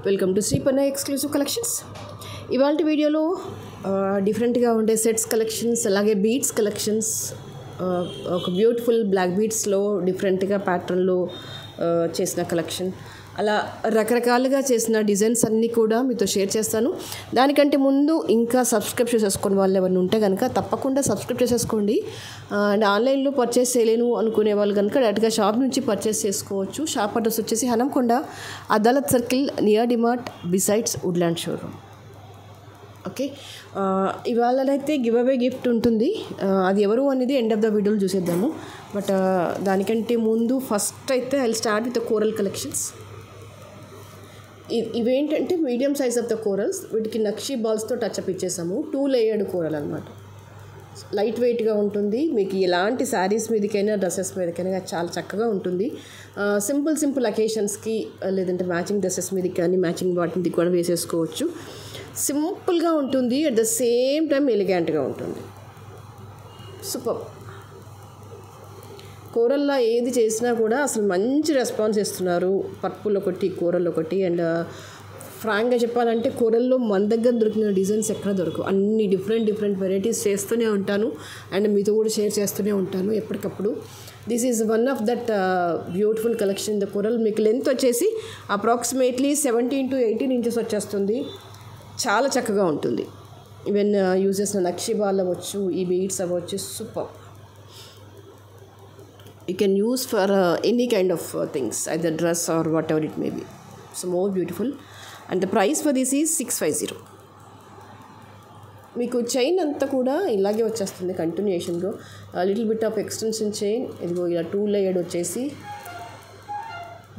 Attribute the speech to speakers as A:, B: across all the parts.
A: Welcome to Sripanna exclusive collections. ఇవాళ వీడియోలో డిఫరెంట్గా ఉండే సెట్స్ కలెక్షన్స్, అలాగే బీడ్స్ కలెక్షన్స్, ఒక బ్యూటిఫుల్ బ్లాక్ బీడ్స్లో డిఫరెంట్గా ప్యాటర్న్లో చేసిన కలెక్షన్, అలా రకరకాలుగా చేసిన డిజైన్స్ అన్నీ కూడా మీతో షేర్ చేస్తాను. దానికంటే ముందు ఇంకా సబ్స్క్రైబ్ చేసేసుకుని వాళ్ళు ఎవరైనా ఉంటే కనుక తప్పకుండా సబ్స్క్రైబ్ చేసేసుకోండి. అండ్ ఆన్లైన్లో పర్చేస్ చేయలేను అనుకునే వాళ్ళు కనుక డైరెక్ట్గా షాప్ నుంచి పర్చేస్ చేసుకోవచ్చు. షాప్ అడ్రస్ వచ్చేసి Hanamkonda, Adalat circle, near DMart, besides Woodland showroom. Okay, ఇవాళనైతే గివ్ అవే గిఫ్ట్ ఉంటుంది. అది ఎవరు అనేది ఎండ్ ఆఫ్ ద వీడియోలో చూసేద్దాము. బట్ దానికంటే ముందు ఫస్ట్ అయితే I start with coral collections. ఇవేంటంటే medium size of the corals, వీటికి నక్షీ బాల్స్తో టచ్అప్ ఇచ్చేసాము. 2 లేయర్డ్ కోరల్ అనమాట. లైట్ వెయిట్గా ఉంటుంది, మీకు ఎలాంటి శారీస్ మీదకైనా డ్రెస్సెస్ మీదకైనా చాలా చక్కగా ఉంటుంది. సింపుల్ అకేషన్స్కి లేదంటే మ్యాచింగ్ డ్రెస్సెస్ మీదకి కానీ మ్యాచింగ్ వాటికి కూడా వేసేసుకోవచ్చు. సింపుల్గా ఉంటుంది, అట్ ద సేమ్ టైం ఎలిగెంట్గా ఉంటుంది. సూపర్. కోరల్లో ఏది చేసినా కూడా అసలు మంచి రెస్పాన్స్ ఇస్తున్నారు. పర్పుల్ ఒకటి, కోరల్ ఒకటి. అండ్ ఫ్రాంక్గా చెప్పాలంటే కోరల్లో మన దగ్గర దొరికిన డిజైన్స్ ఎక్కడ దొరకవు. అన్ని డిఫరెంట్ వెరైటీస్ చేస్తూనే ఉంటాను అండ్ మీతో కూడా షేర్ చేస్తూనే ఉంటాను ఎప్పటికప్పుడు. This is one of that beautiful collection. The coral మీకు లెంత్ వచ్చేసి అప్రాక్సిమేట్లీ 17 to 18 ఇంచెస్ వచ్చేస్తుంది. చాలా చక్కగా ఉంటుంది. ఈవెన్ యూజ్ చేసిన నక్షీ బాల్ అవ్వచ్చు, ఈ బీడ్స్ అవ్వచ్చు. Super. You can use for any kind of things, either dress or whatever it may be. So more beautiful. And the price for this is 650. మీకు chain అంతా కూడా ఇలాగే వచ్చేస్తుంది కంటిన్యూషన్గా. Little bit of extension chain. ఇదిగో ఇలా 2 layered వచ్చేసి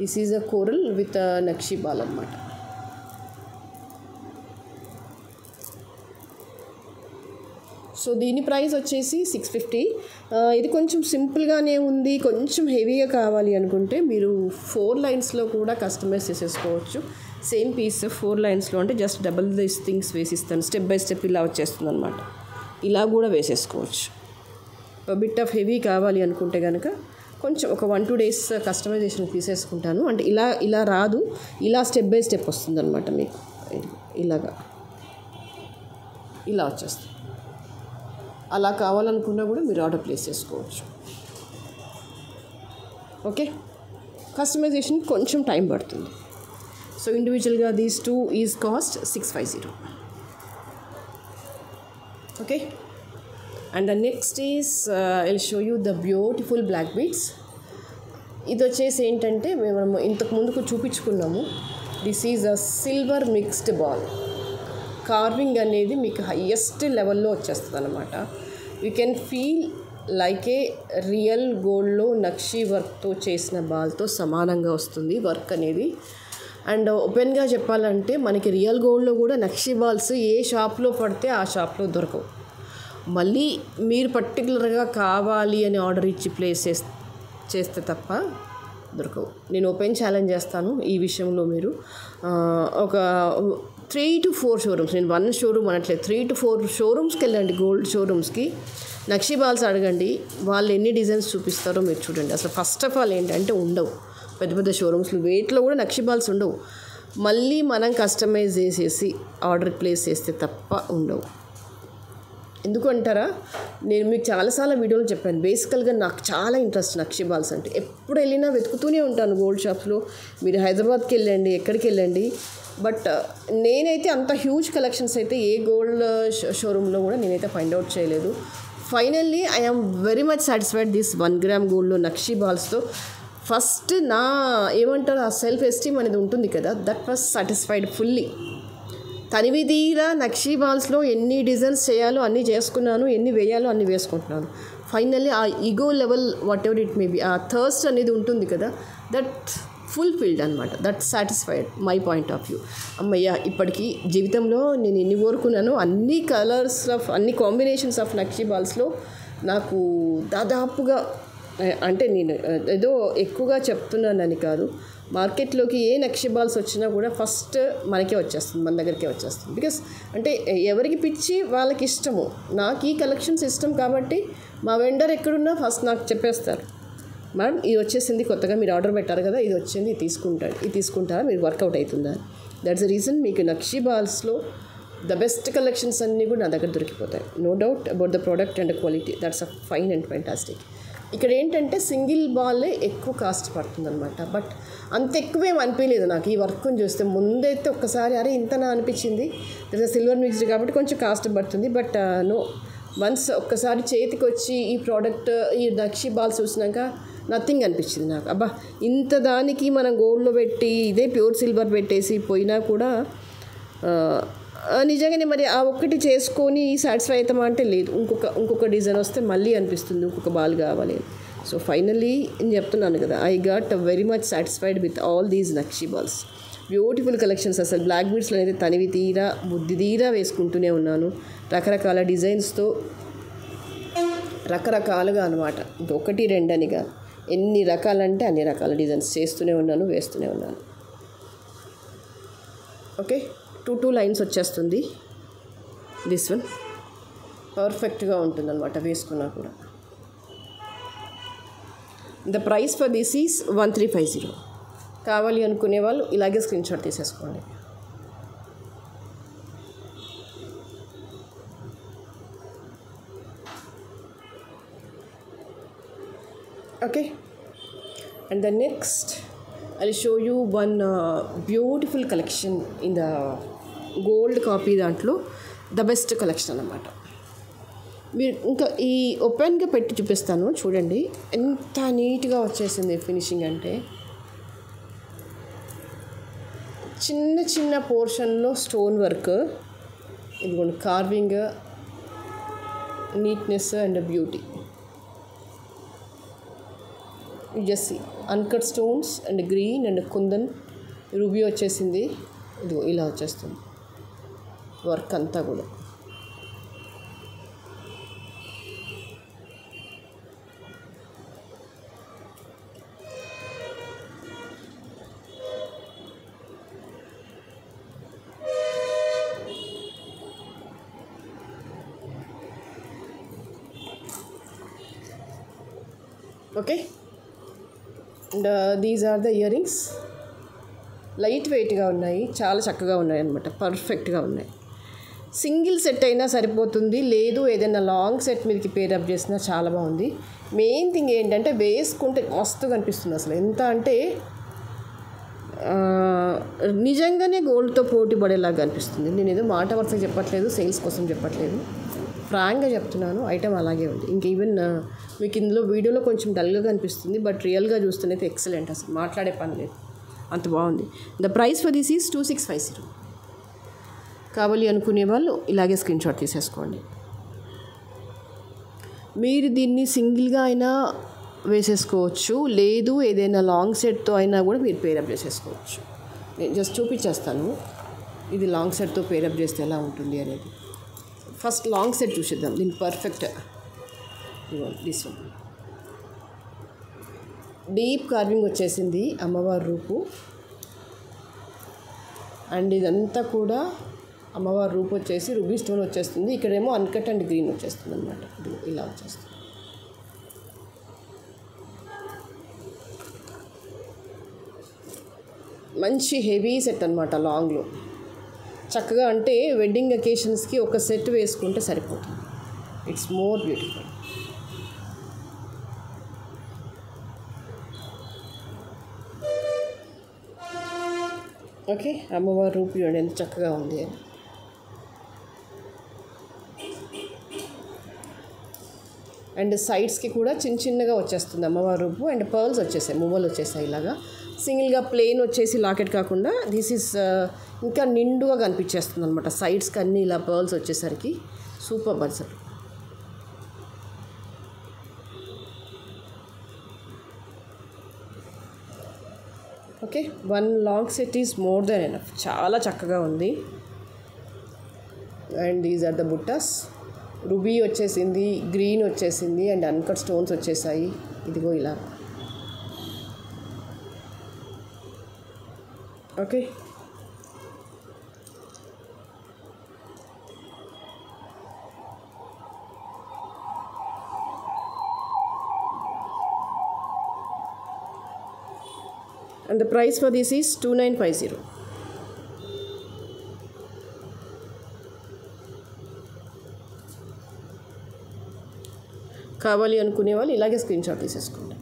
A: this is a coral with nakshi ball అనమాట. సో దీని ప్రైస్ వచ్చేసి 650. ఇది కొంచెం సింపుల్గానే ఉంది. కొంచెం హెవీగా కావాలి అనుకుంటే మీరు 4 లైన్స్లో కూడా కస్టమైజ్ చేసేసుకోవచ్చు. సేమ్ పీస్ 4 లైన్స్లో అంటే జస్ట్ డబుల్ దిస్ థింగ్స్ వేసిస్తాను. స్టెప్ బై స్టెప్ ఇలా వచ్చేస్తుంది అనమాట. ఇలా కూడా వేసేసుకోవచ్చు. బిట్ ఆఫ్ హెవీ కావాలి అనుకుంటే కనుక కొంచెం ఒక 1-2 days కస్టమైజేషన్ తీసేసుకుంటాను. అంటే ఇలా రాదు, ఇలా స్టెప్ బై స్టెప్ వస్తుంది అనమాట. మీకు ఇలా వచ్చేస్తుంది. అలా కావాలనుకున్నా కూడా మీరు ఆర్డర్ ప్లేస్ చేసుకోవచ్చు. ఓకే, కస్టమైజేషన్ కొంచెం టైం పడుతుంది. సో ఇండివిజువల్గా these 2 is cost 650. Okay, and the next is I'll show you the beautiful black beads. ఇది వచ్చేసి ఏంటంటే మేము ఇంతకు ముందుకు చూపించుకున్నాము. This is a silver mixed ball. Carving అనేది మీకు హయ్యెస్ట్ లెవెల్లో వచ్చేస్తుంది అనమాట. You can feel like a real గోల్డ్లో నక్షీ వర్క్తో చేసిన బాల్తో సమానంగా వస్తుంది వర్క్ అనేది. అండ్ ఓపెన్గా చెప్పాలంటే మనకి రియల్ గోల్డ్లో కూడా నక్షీ బాల్స్ ఏ షాప్లో పడితే ఆ షాప్లో దొరకవు. మళ్ళీ మీరు పర్టికులర్గా కావాలి అని ఆర్డర్ ఇచ్చి ప్లేస్ చేస్తే తప్ప దొరకవు. నేను ఓపెన్ ఛాలెంజ్ చేస్తాను ఈ విషయంలో. మీరు ఒక 3 to 4 షోరూమ్స్, నేను 1 షోరూమ్ అనట్లేదు, 3 to 4 షోరూమ్స్కి వెళ్ళండి. గోల్డ్ షోరూమ్స్కి నక్షీ బాల్స్ అడగండి. వాళ్ళు ఎన్ని డిజైన్స్ చూపిస్తారో మీరు చూడండి. అసలు ఫస్ట్ ఆఫ్ ఆల్ ఏంటంటే ఉండవు. పెద్ద షోరూమ్స్లో వెయిట్లో కూడా నక్షీ బాల్స్ ఉండవు. మళ్ళీ మనం కస్టమైజ్ చేసేసి ఆర్డర్ ప్లేస్ చేస్తే తప్ప ఉండవు. ఎందుకు అంటారా, నేను మీకు చాలాసార్లు వీడియోలో చెప్పాను. బేసికల్గా నాకు చాలా ఇంట్రెస్ట్ నక్షీ బాల్స్ అంటే. ఎప్పుడు వెళ్ళినా వెతుకుతూనే ఉంటాను గోల్డ్ షాప్స్లో. మీరు హైదరాబాద్కి వెళ్ళండి, ఎక్కడికి వెళ్ళండి. బట్ నేనైతే అంత హ్యూజ్ కలెక్షన్స్ అయితే ఏ గోల్డ్ షోరూంలో కూడా నేనైతే ఫైండ్ అవుట్ చేయలేదు. Finally I am very much satisfied this 1 gram గోల్డ్లో నక్షీ బాల్స్తో. ఫస్ట్ నా ఏమంటారు ఆ సెల్ఫ్ ఎస్టీమ్ అనేది ఉంటుంది కదా, దట్ వాజ్ సాటిస్ఫైడ్ ఫుల్లీ. తనివి తీరా నక్షీ బాల్స్లో ఎన్ని డిజైన్స్ చేయాలో అన్నీ చేసుకున్నాను, ఎన్ని వేయాలో అన్నీ వేసుకుంటున్నాను. ఫైనల్లీ ఆ ego level what ever it may be, ఆ థర్స్ట్ అనేది ఉంటుంది కదా, దట్ ఫుల్ఫిల్డ్ అనమాట. That satisfied my point of view. అమ్మయ్య, ఇప్పటికీ జీవితంలో నేను ఎన్ని కోరుకున్నానో అన్ని కలర్స్ ఆఫ్, అన్ని కాంబినేషన్స్ ఆఫ్ నక్షీ బాల్స్లో నాకు దాదాపుగా, అంటే నేను ఏదో ఎక్కువగా చెప్తున్నానని కాదు, మార్కెట్లోకి ఏ నక్షీ బాల్స్ వచ్చినా కూడా ఫస్ట్ మనకే వచ్చేస్తుంది, మన దగ్గరికే వచ్చేస్తుంది. బికాస్ అంటే ఎవరికి పిచ్చి వాళ్ళకి ఇష్టము. నాకు ఈ కలెక్షన్స్ ఇష్టం కాబట్టి మా వెండర్ ఎక్కడున్నా ఫస్ట్ నాకు చెప్పేస్తారు. మేడం ఇది వచ్చేసింది కొత్తగా మీరు ఆర్డర్ పెట్టారు కదా, ఇది వచ్చింది, ఇది తీసుకుంటారా, మీరు వర్కౌట్ అవుతుందా? దట్స్ ద రీజన్ మీకు నక్షి బాల్స్లో ద బెస్ట్ కలెక్షన్స్ అన్నీ కూడా నా దగ్గర దొరికిపోతాయి. No doubt about the product and quality, that's a fine and fantastic. ఇక్కడ ఏంటంటే సింగిల్ బాల్లే ఎక్కువ కాస్ట్ పడుతుందన్నమాట. బట్ అంత ఎక్కువేం అనిపించలేదు నాకు ఈ వర్క్ని చూస్తే. ముందైతే ఒక్కసారి అరే ఇంతనా అనిపించింది. సిల్వర్ మిక్స్డ్ కాబట్టి కొంచెం కాస్ట్ పడుతుంది. బట్ నో, వన్స్ ఒక్కసారి చేతికి వచ్చి ఈ ప్రోడక్ట్ ఈ నక్షి బాల్స్ చూసినాక నథింగ్ అనిపించింది నాకు. అబ్బా ఇంత దానికి మనం గోల్డ్లో పెట్టి ఇదే ప్యూర్ సిల్వర్ పెట్టేసి పోయినా కూడా నిజంగానే మరి ఆ ఒక్కటి చేసుకొని సాటిస్ఫై అవుతామా అంటే లేదు. ఇంకొక డిజైన్ వస్తే మళ్ళీ అనిపిస్తుంది ఇంకొక బాల్ కావాలి. సో ఫైనల్లీ నేను చెప్తున్నాను కదా, I got very much satisfied with all these nakshi balls. Beautiful collections. అసలు బ్లాక్ బీడ్స్లో అయితే తనివి తీరా బుద్ధి తీరా వేసుకుంటూనే ఉన్నాను, రకరకాల డిజైన్స్తో, రకరకాలుగా అనమాట. ఒకటి రెండనిగా ఎన్ని రకాలంటే అన్ని రకాల డిజైన్స్ చేస్తూనే ఉన్నాను, వేస్తూనే ఉన్నాను. ఓకే, టూ లైన్స్ వచ్చేస్తుంది. దిస్ వన్ పర్ఫెక్ట్గా ఉంటుందన్నమాట వేసుకున్నా కూడా. The price for this is 1350. కావాలి అనుకునే వాళ్ళు ఇలాగే స్క్రీన్ షాట్ తీసేసుకోండి. Okay, and the next I'll show you one beautiful collection in the gold copy. దాంట్లో ద బెస్ట్ కలెక్షన్ అన్నమాట. మీరు ఇంకా ఈ ఓపెన్గా పెట్టి చూపిస్తాను చూడండి ఎంత నీట్గా వచ్చేసింది ఫినిషింగ్. అంటే చిన్న చిన్న పోర్షన్లో స్టోన్ వర్క్, ఇదిగోండి carving, neatness and beauty. Just uncut stones and green and kundan ruby వచ్చేసింది. ఇదిగో ఇలా వచ్చేస్తుంది వర్క్ అంతా కూడా. Okay, and these are the earrings. Light వెయిట్గా ఉన్నాయి, చాలా చక్కగా ఉన్నాయి అన్నమాట, పర్ఫెక్ట్గా ఉన్నాయి. సింగిల్ సెట్ అయినా సరిపోతుంది, లేదు ఏదైనా లాంగ్ సెట్ మీదకి పేరప్ చేసినా చాలా బాగుంది. మెయిన్ థింగ్ ఏంటంటే వేసుకుంటే మస్తుగా అనిపిస్తుంది. అసలు ఎంత అంటే నిజంగానే గోల్డ్తో పోటీ పడేలాగా అనిపిస్తుంది. నేను ఏదో మాట వరుసగా చెప్పట్లేదు, సేల్స్ కోసం చెప్పట్లేదు, ఫ్రాంక్గా చెప్తున్నాను. ఐటమ్ అలాగే ఉంది. ఇంక ఈవెన్ మీకు ఇందులో వీడియోలో కొంచెం డల్గా కనిపిస్తుంది, బట్ రియల్గా చూస్తేనైతే ఎక్సలెంట్, అసలు మాట్లాడే పని లేదు, అంత బాగుంది. The price for this is 2650. కావాలి అనుకునే వాళ్ళు ఇలాగే స్క్రీన్ షాట్ తీసేసుకోండి. మీరు దీన్ని సింగిల్గా అయినా వేసేసుకోవచ్చు, లేదు ఏదైనా లాంగ్ సెట్తో అయినా కూడా మీరు పేరప్ చేసేసుకోవచ్చు. నేను జస్ట్ చూపించేస్తాను ఇది లాంగ్ సెట్తో పేరప్ చేస్తే ఎలా ఉంటుంది అనేది. ఫస్ట్ లాంగ్ సెట్ చూసేద్దాం. దీని perfect this one deep carving వచ్చేసింది, అమ్మవారి రూపు. అండ్ ఇదంతా కూడా అమ్మవారి రూపు వచ్చేసి రూబీ స్టోన్ వచ్చేస్తుంది. ఇక్కడేమో అన్కట్ అండ్ గ్రీన్ వచ్చేస్తుంది అనమాట. ఇలా వచ్చేస్తుంది. మంచి హెవీ సెట్ అనమాట లాంగ్లో. చక్కగా అంటే వెడ్డింగ్ అకేషన్స్కి ఒక సెట్ వేసుకుంటే సరిపోతుంది. It's more beautiful. ఓకే, అమ్మవారి రూపు చూడండి ఎంత చక్కగా ఉంది. అండ్ సైడ్స్కి కూడా చిన్న చిన్నగా వచ్చేస్తుంది అమ్మవారి రూపు. అండ్ పర్ల్స్ వచ్చేసాయి, మువ్వలు వచ్చేసాయి ఇలాగా. సింగిల్గా ప్లెయిన్ వచ్చేసి లాకెట్ కాకుండా దిస్ ఈస్ ఇంకా నిండుగా కనిపించేస్తుంది అనమాట. సైడ్స్కి అన్నీ ఇలా పర్ల్స్ వచ్చేసరికి super budget. Okay, one long set is more than enough. చాలా చక్కగా ఉంది. And these are the buttas. Ruby వచ్చేసింది, గ్రీన్ వచ్చేసింది అండ్ అన్కట్ స్టోన్స్ వచ్చేసాయి. ఇదిగో ఇలా. Okay, And the price for this is 2950. కావాలి అనుకునే వాళ్ళు ఇలాగే స్క్రీన్ షాట్ తీసేసుకోండి.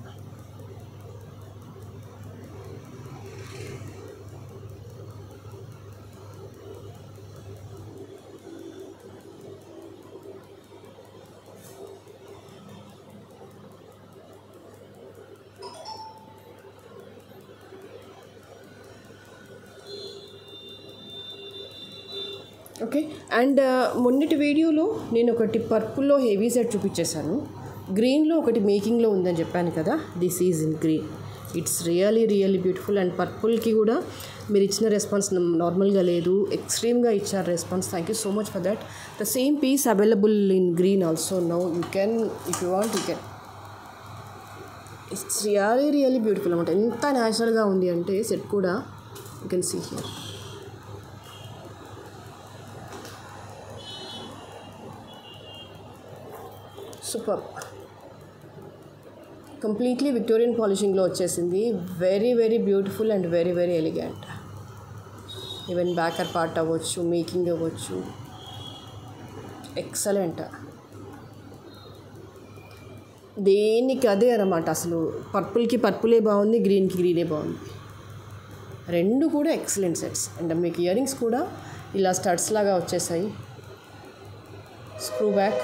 A: ఓకే. అండ్ మొన్నటి వీడియోలో నేను ఒకటి పర్పుల్లో హెవీ సెట్ చూపించేశాను, గ్రీన్లో ఒకటి మేకింగ్లో ఉందని చెప్పాను కదా. This is in green. It's really beautiful. And పర్పుల్కి కూడా మీరు ఇచ్చిన రెస్పాన్స్ నార్మల్గా లేదు, ఎక్స్ట్రీమ్గా ఇచ్చారు response. Thank you so much for that. The same piece available in green also now. You can, if you want you can. It's really beautiful అనమాట. ఎంత న్యాచురల్గా ఉంది అంటే సెట్ కూడా. You can see here. Super. Completely Victorian పాలిషింగ్లో వచ్చేసింది. Very beautiful and very elegant. Even backer part అవ్వచ్చు, making అవ్వచ్చు, ఎక్సలెంట్. దేనికి అదే అన్నమాట. అసలు పర్పుల్కి పర్పులే బాగుంది, గ్రీన్కి గ్రీనే బాగుంది. రెండు కూడా ఎక్సలెంట్ సెట్స్. అండ్ మీకు ఇయర్ రింగ్స్ కూడా ఇలా స్టడ్స్ లాగా వచ్చేసాయి. Screw back.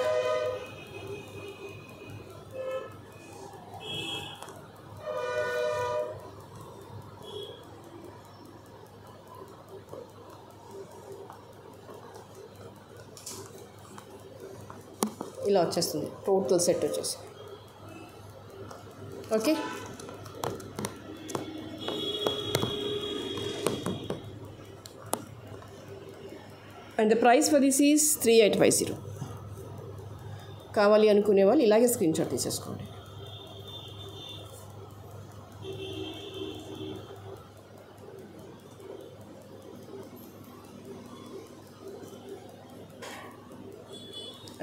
A: ఇలా వచ్చేస్తుంది టోటల్ సెట్ వచ్చేసి. Okay. And the price for this is 3850. కావాలి అనుకునే వాళ్ళు ఇలాగే స్క్రీన్ షాట్ తీసేసుకోండి.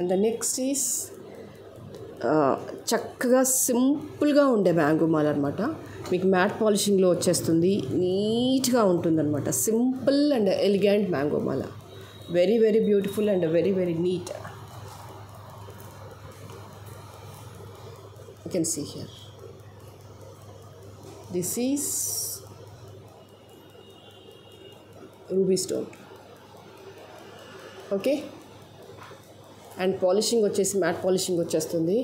A: అండ్ ద నెక్స్ట్ ఈస్ చక్కగా సింపుల్గా ఉండే మ్యాంగో మాల అనమాట. మీకు మ్యాట్ పాలిషింగ్లో వచ్చేస్తుంది, నీట్గా ఉంటుందన్నమాట. సింపుల్ అండ్ ఎలిగెంట్ మ్యాంగో మాల. Very beautiful and very neat. You can see here. This is ruby stone. Okay. And polishing వచ్చేసి మ్యాట్ పాలిషింగ్ వచ్చేస్తుంది.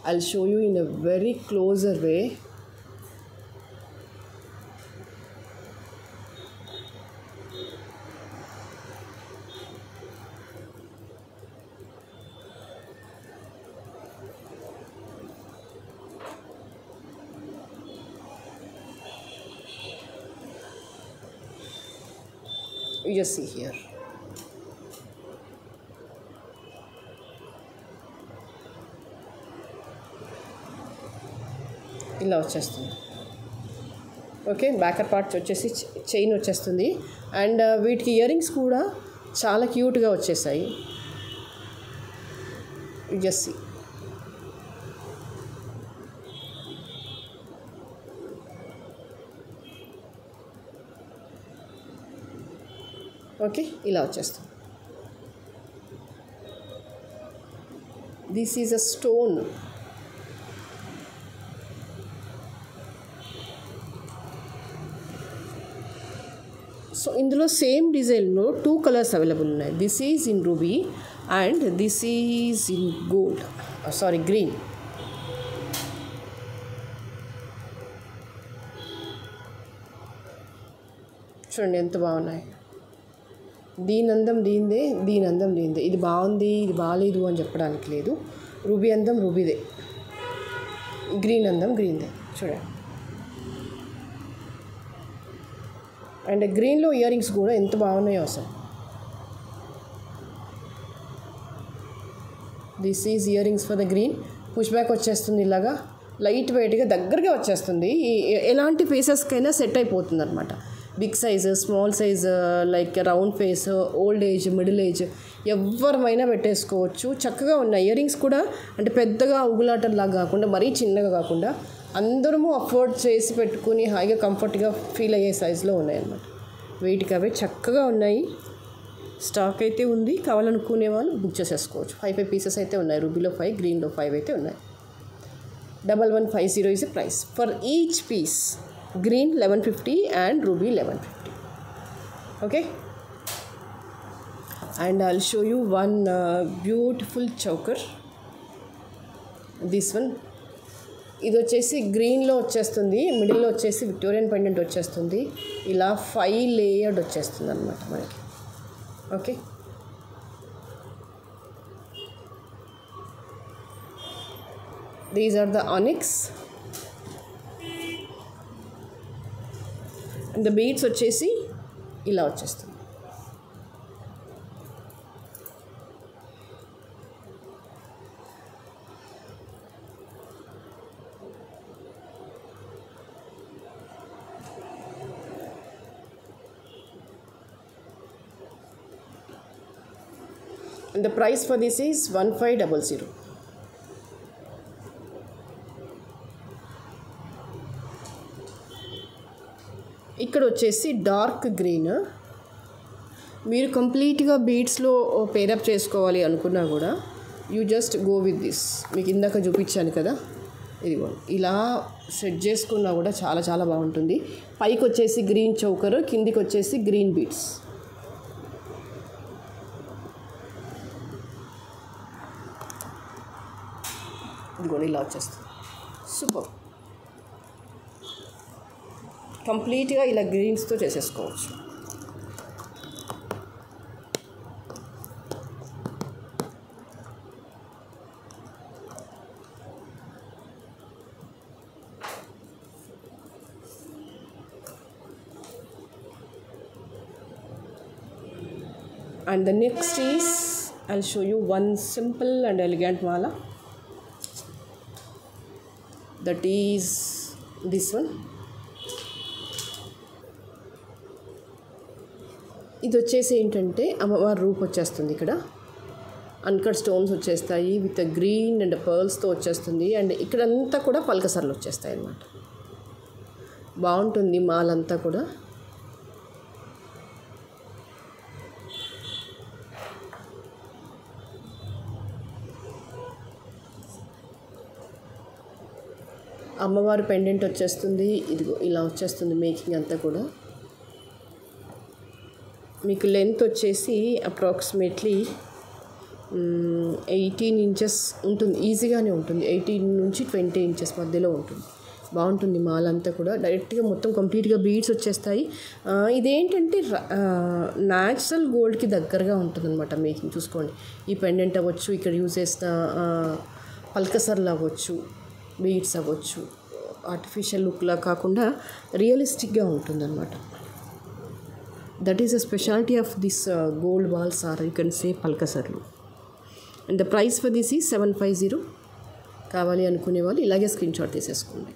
A: I will show you in a very closer way. You just see here. ఇలా వచ్చేస్తుంది. Okay. బ్యాకర్ parts వచ్చేసి chain వచ్చేస్తుంది. And వీటికి ear rings కూడా చాలా క్యూట్గా వచ్చేసాయి. Just see. ఓకే. ఇలా వచ్చేస్తుంది. This is a stone. So ఇందులో సేమ్ డిజైన్లో 2 కలర్స్ అవైలబుల్ ఉన్నాయి. This is in ruby and this is in gold, green. చూడండి ఎంత బాగున్నాయి. దీని అందం దీనిదే, దీని అందం దీనిదే. ఇది బాగుంది, ఇది బాగాలేదు అని చెప్పడానికి లేదు. రూబీ అందం రూబీదే, గ్రీన్ అందం గ్రీన్దే. చూడండి. అండ్ గ్రీన్లో ఇయర్ రింగ్స్ కూడా ఎంత బాగున్నాయో అసలు. This is ear rings for the green. Push back వచ్చేస్తుంది, ఇలాగా లైట్ వెయిట్గా దగ్గరగా వచ్చేస్తుంది. ఎలాంటి ఫేసెస్కైనా సెట్ అయిపోతుంది అనమాట. Big size, small size, like round face, old age, middle age, ఎవరిమైనా పెట్టేసుకోవచ్చు. చక్కగా ఉన్న ఇయర్ రింగ్స్ కూడా అంటే పెద్దగా ఉగులాటలాగా కాకుండా, మరీ చిన్నగా కాకుండా అందరము అఫోర్డ్ చేసి పెట్టుకుని హాయిగా కంఫర్ట్గా ఫీల్ అయ్యే సైజులో ఉన్నాయన్నమాట. వెయిట్కి అవే చక్కగా ఉన్నాయి. స్టాక్ అయితే ఉంది, కావాలనుకునే వాళ్ళు బుక్ చేసేసుకోవచ్చు. 5 పీసెస్ అయితే ఉన్నాయి. రూబీలో 5, గ్రీన్లో 5 అయితే ఉన్నాయి. 1150 is the price for each piece. Green 1150 and ruby 1150. Okay, and I'll show you one beautiful choker. This one, ఇది వచ్చేసి గ్రీన్లో వచ్చేస్తుంది, మిడిల్లో వచ్చేసి విక్టోరియన్ పెండెంట్ వచ్చేస్తుంది. ఇలా 5 లేయర్డ్ వచ్చేస్తుంది అనమాట మనకి. Okay, these are the onyx and the beads వచ్చేసి ఇలా వచ్చేస్తుంది. And the price for this is 1500. ఇక్కడ వచ్చేసి డార్క్ గ్రీన్. మీరు కంప్లీట్గా బీడ్స్లో పేరప్ చేసుకోవాలి అనుకున్నా కూడా you just go with this. మీకు ఇందాక చూపించాను కదా, ఇదిగో ఇలా సెట్ చేసుకున్నా కూడా చాలా చాలా బాగుంటుంది. పైకి వచ్చేసి గ్రీన్ చౌకర్, కిందికి వచ్చేసి గ్రీన్ బీడ్స్. ఇదిగోండి ఇలా వచ్చేస్తుంది. సూపర్. కంప్లీట్గా ఇలా గ్రీన్స్తో చేసేసుకోవచ్చు. And the next is, I'll show you one simple and elegant mala. That is this one. ఇది వచ్చేసి ఏంటంటే అమ్మవారి రూప్ వచ్చేస్తుంది. ఇక్కడ అన్కట్ స్టోన్స్ వచ్చేస్తాయి విత్ గ్రీన్ అండ్ పర్ల్స్తో వచ్చేస్తుంది. అండ్ ఇక్కడంతా కూడా పల్కసర్లు వచ్చేస్తాయి అన్నమాట. బాగుంటుంది మాలంతా కూడా. అమ్మవారి పెండెంట్ వచ్చేస్తుంది. ఇదిగో ఇలా వచ్చేస్తుంది మేకింగ్ అంతా కూడా. మీకు లెంత్ వచ్చేసి అప్రాక్సిమేట్లీ 18 ఇంచెస్ ఉంటుంది. ఈజీగానే ఉంటుంది. 18 నుంచి 20 ఇంచెస్ మధ్యలో ఉంటుంది. బాగుంటుంది మాల్ అంతా కూడా. డైరెక్ట్గా మొత్తం కంప్లీట్గా బీడ్స్ వచ్చేస్తాయి. ఇదేంటంటే న్యాచురల్ గోల్డ్కి దగ్గరగా ఉంటుందన్నమాట మేకింగ్. చూసుకోండి, ఈ పెండెంట్ అవ్వచ్చు, ఇక్కడ యూజ్ చేసిన పల్కసర్లు అవ్వచ్చు, బీడ్స్ అవ్వచ్చు, ఆర్టిఫిషియల్ లుక్లా కాకుండా రియలిస్టిక్గా ఉంటుందన్నమాట. That is a speciality of this gold balls or you can say పల్కసర్లు. And the price for this ఈ 750. కావాలి అనుకునే వాళ్ళు ఇలాగే స్క్రీన్ షాట్ తీసేసుకోండి.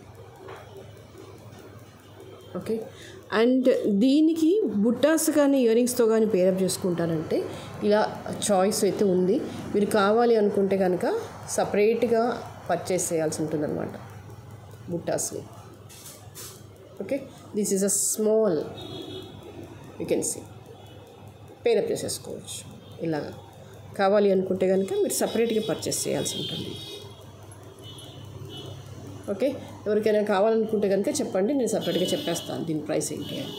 A: ఓకే, అండ్ దీనికి బుట్టాస్ కానీ ఇయర్ రింగ్స్తో కానీ పేరప్ చేసుకుంటారంటే ఇలా చాయిస్ అయితే ఉంది. మీరు కావాలి అనుకుంటే కనుక సపరేట్గా పర్చేస్ చేయాల్సి ఉంటుందన్నమాట బుట్టాస్ని. Okay, this is a small, you can see pair up చేసేసుకోవచ్చు. ఇలాగా కావాలి అనుకుంటే కనుక మీరు సపరేట్గా పర్చేస్ చేయాల్సి ఉంటుంది. ఓకే, ఎవరికైనా కావాలనుకుంటే కనుక చెప్పండి, నేను సపరేట్గా చెప్పేస్తాను దీని ప్రైస్ ఏంటి అని.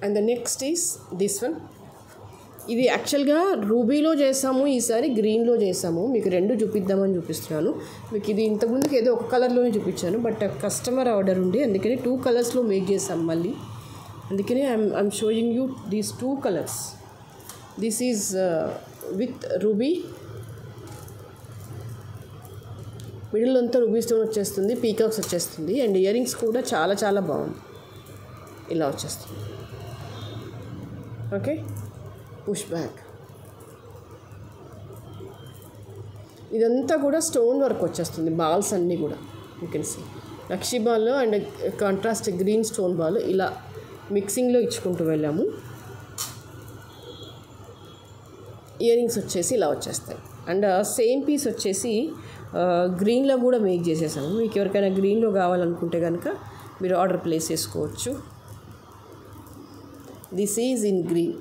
A: And the next is this one. ఇది యాక్చువల్గా రూబీలో చేసాము, ఈసారి గ్రీన్లో చేసాము. మీకు రెండు చూపిద్దామని చూపిస్తున్నాను. మీకు ఇది ఇంతకుముందుకు ఏదో ఒక కలర్లోనే చూపించాను, బట్ కస్టమర్ ఆర్డర్ ఉండి అందుకని 2 కలర్స్లో మేక్ చేసాం మళ్ళీ. అందుకని I'm showing you these 2 colours. This is with ruby, middle అంతా రూబీ స్టోన్ వచ్చేస్తుంది, పీకాక్స్ వచ్చేస్తుంది. అండ్ ఇయర్ రింగ్స్ కూడా చాలా చాలా బాగుంది, ఇలా వచ్చేస్తుంది. Okay, push back. ఇదంతా కూడా స్టోన్ వర్క్ వచ్చేస్తుంది. బాల్స్ అన్నీ కూడా యూ కెన్ సీ నక్షి ball and contrast green stone ball ఇలా మిక్సింగ్లో ఇచ్చుకుంటూ వెళ్ళాము. ఇయర్ రింగ్స్ వచ్చేసి ఇలా వచ్చేస్తాయి. అండ్ సేమ్ పీస్ వచ్చేసి గ్రీన్లో కూడా మేక్ చేసేసాము. మీకు ఎవరికైనా గ్రీన్లో కావాలనుకుంటే కనుక మీరు ఆర్డర్ ప్లేస్ చేసుకోవచ్చు. This is in green.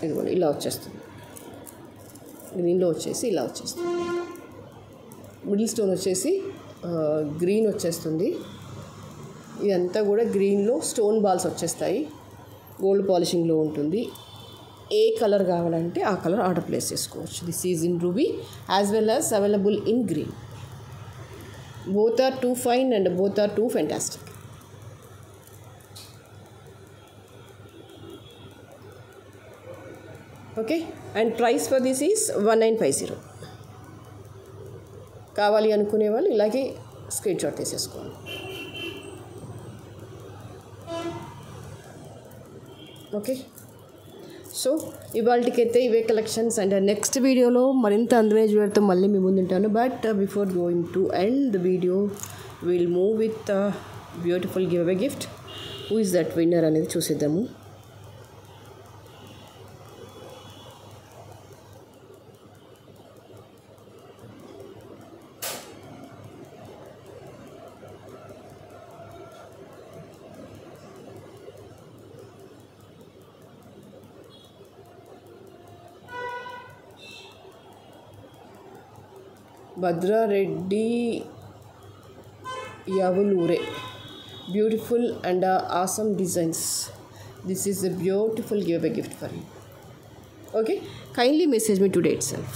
A: ఇదిగోండి ఇలా వచ్చేస్తుంది. గ్రీన్లో వచ్చేసి ఇలా వచ్చేస్తుంది. మిడిల్ స్టోన్ వచ్చేసి గ్రీన్ వచ్చేస్తుంది. ఇదంతా కూడా గ్రీన్లో స్టోన్ బాల్స్ వచ్చేస్తాయి. గోల్డ్ పాలిషింగ్లో ఉంటుంది. ఏ కలర్ కావాలంటే ఆ కలర్ ఆర్డర్ ప్లేస్ చేసుకోవచ్చు. This is in ruby as well as available in green. Both are too fine and both are too fantastic. Okay, and price for this is 1950. కావాలి అనుకునే వాళ్ళు ఇలాగే స్క్రీన్ షాట్ తీసేసుకోండి. Okay, so ఇవాళకైతే ఇవే collections. And next వీడియోలో మరింత అందమైన జ్యువెలరీతో మళ్ళీ మీ ముందుంటాను. But before going to end the video will move with beautiful give away gift. Who is that winner అనేది చూసేద్దాము. Bhadra Reddy Yavulure. Beautiful and awesome designs. This is a beautiful giveaway gift for you. Okay, kindly message me today itself.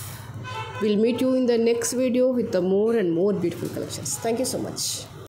A: We'll meet you in the next video with the more and more beautiful collections. Thank you so much.